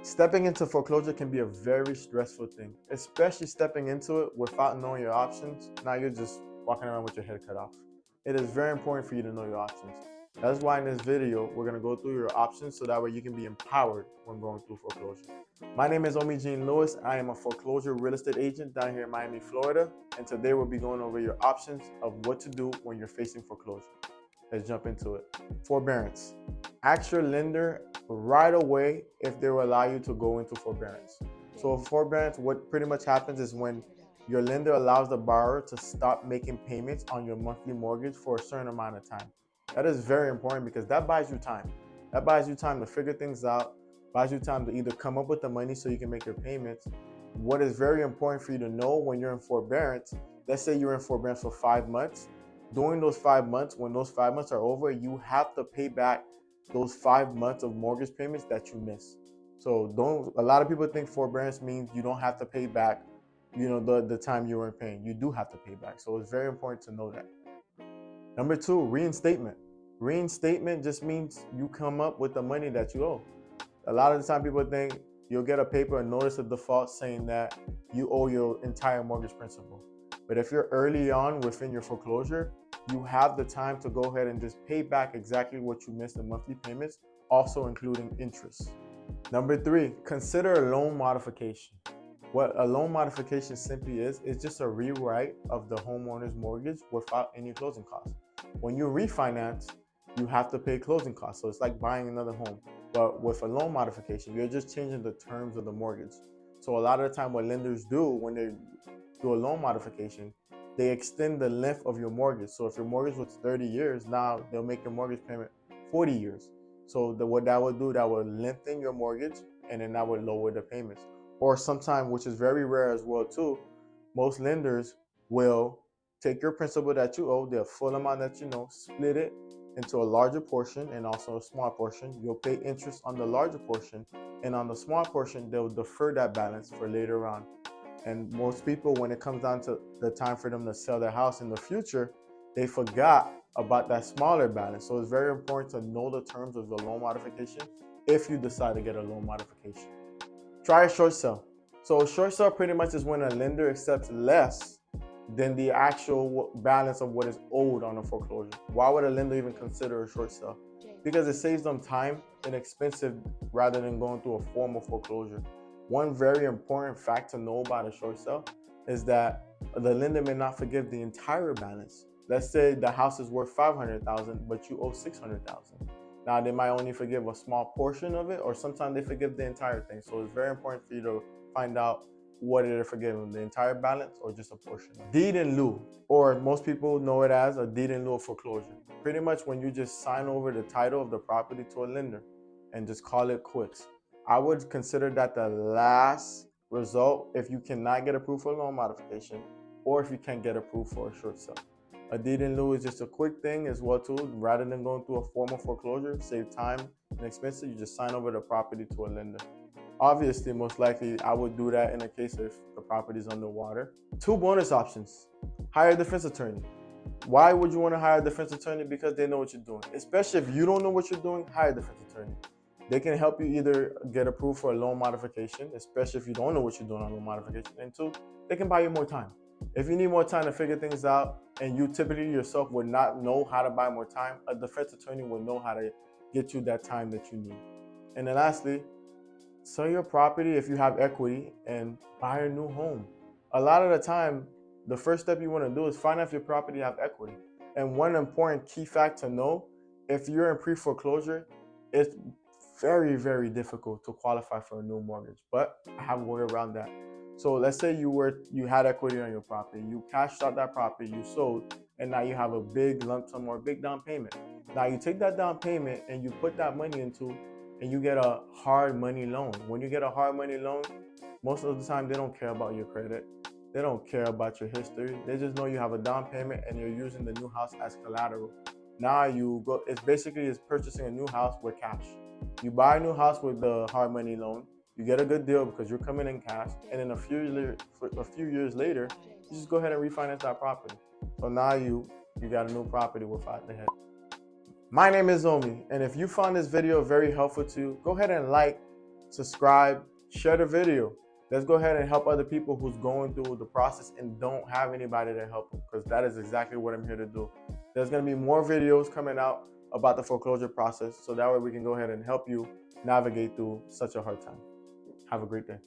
Stepping into foreclosure can be a very stressful thing, especially stepping into it without knowing your options. Now you're just walking around with your head cut off. It is very important for you to know your options. That's why in this video, we're going to go through your options so that way you can be empowered when going through foreclosure. My name is Omi Jean Lewis. I am a foreclosure real estate agent down here in Miami, Florida. And today we'll be going over your options of what to do when you're facing foreclosure. Let's jump into it. Forbearance. Ask your lender right away if they will allow you to go into forbearance. So forbearance, what pretty much happens is when your lender allows the borrower to stop making payments on your monthly mortgage for a certain amount of time. That is very important because that buys you time. That buys you time to figure things out, buys you time to either come up with the money so you can make your payments. What is very important for you to know when you're in forbearance, let's say you're in forbearance for 5 months. During those 5 months, when those 5 months are over, you have to pay back those 5 months of mortgage payments that you miss. So a lot of people think forbearance means you don't have to pay back, the time you weren't paying. You do have to pay back. So it's very important to know that. Number 2, reinstatement. Reinstatement just means you come up with the money that you owe. A lot of the time people think you'll get a paper, a notice of default saying that you owe your entire mortgage principal. But if you're early on within your foreclosure, you have the time to go ahead and just pay back exactly what you missed in monthly payments, also including interest. Number 3, consider a loan modification. What a loan modification simply is just a rewrite of the homeowner's mortgage without any closing costs. When you refinance, you have to pay closing costs. So it's like buying another home. But with a loan modification, you're just changing the terms of the mortgage. So a lot of the time what lenders do when they do a loan modification, they extend the length of your mortgage. So if your mortgage was 30 years, now they'll make your mortgage payment 40 years. So what that would do, that would lengthen your mortgage and then that would lower the payments. Or sometimes, which is very rare as well too, most lenders will take your principal that you owe, the full amount that you know, split it into a larger portion and also a small portion. You'll pay interest on the larger portion, and on the small portion, they'll defer that balance for later on. And most people, when it comes down to the time for them to sell their house in the future, they forgot about that smaller balance. So it's very important to know the terms of the loan modification if you decide to get a loan modification. Try a short sale. So a short sale pretty much is when a lender accepts less than the actual balance of what is owed on a foreclosure. Why would a lender even consider a short sale? Because it saves them time and expensive rather than going through a formal foreclosure. One very important fact to know about a short sale is that the lender may not forgive the entire balance. Let's say the house is worth $500,000, but you owe $600,000. Now they might only forgive a small portion of it, or sometimes they forgive the entire thing. So it's very important for you to find out what they're forgiving, the entire balance or just a portion. Deed in lieu, or most people know it as a deed in lieu of foreclosure. Pretty much when you just sign over the title of the property to a lender and just call it quits. I would consider that the last result if you cannot get approved for a loan modification or if you can't get approved for a short sale. A deed in lieu is just a quick thing as well too. Rather than going through a formal foreclosure, save time and expenses, you just sign over the property to a lender. Obviously, most likely I would do that in a case if the property is underwater. 2 bonus options. Hire a defense attorney. Why would you want to hire a defense attorney? Because they know what you're doing. Especially if you don't know what you're doing, hire a defense attorney. They can help you either get approved for a loan modification, especially if you don't know what you're doing on loan modification. And 2, they can buy you more time. If you need more time to figure things out and you typically yourself would not know how to buy more time, a defense attorney will know how to get you that time that you need. And then lastly, sell your property if you have equity and buy a new home. A lot of the time, the first step you want to do is find out if your property have equity. And one important key fact to know, if you're in pre-foreclosure, it's very, very difficult to qualify for a new mortgage, but I have a way around that. So let's say you had equity on your property, you cashed out that property, you sold, and now you have a big lump sum or a big down payment. Now you take that down payment and you put that money into, and you get a hard money loan. When you get a hard money loan, most of the time they don't care about your credit. They don't care about your history. They just know you have a down payment and you're using the new house as collateral. Now it's basically purchasing a new house with cash. You buy a new house with the hard money loan, you get a good deal because you're coming in cash, and then a few years later, you just go ahead and refinance that property. So now you got a new property without the head. My name is Omi, and if you found this video very helpful to you, go ahead and like, subscribe, share the video. Let's go ahead and help other people who's going through the process and don't have anybody to help them, because that is exactly what I'm here to do. There's going to be more videos coming out about the foreclosure process, so that way we can go ahead and help you navigate through such a hard time. Have a great day.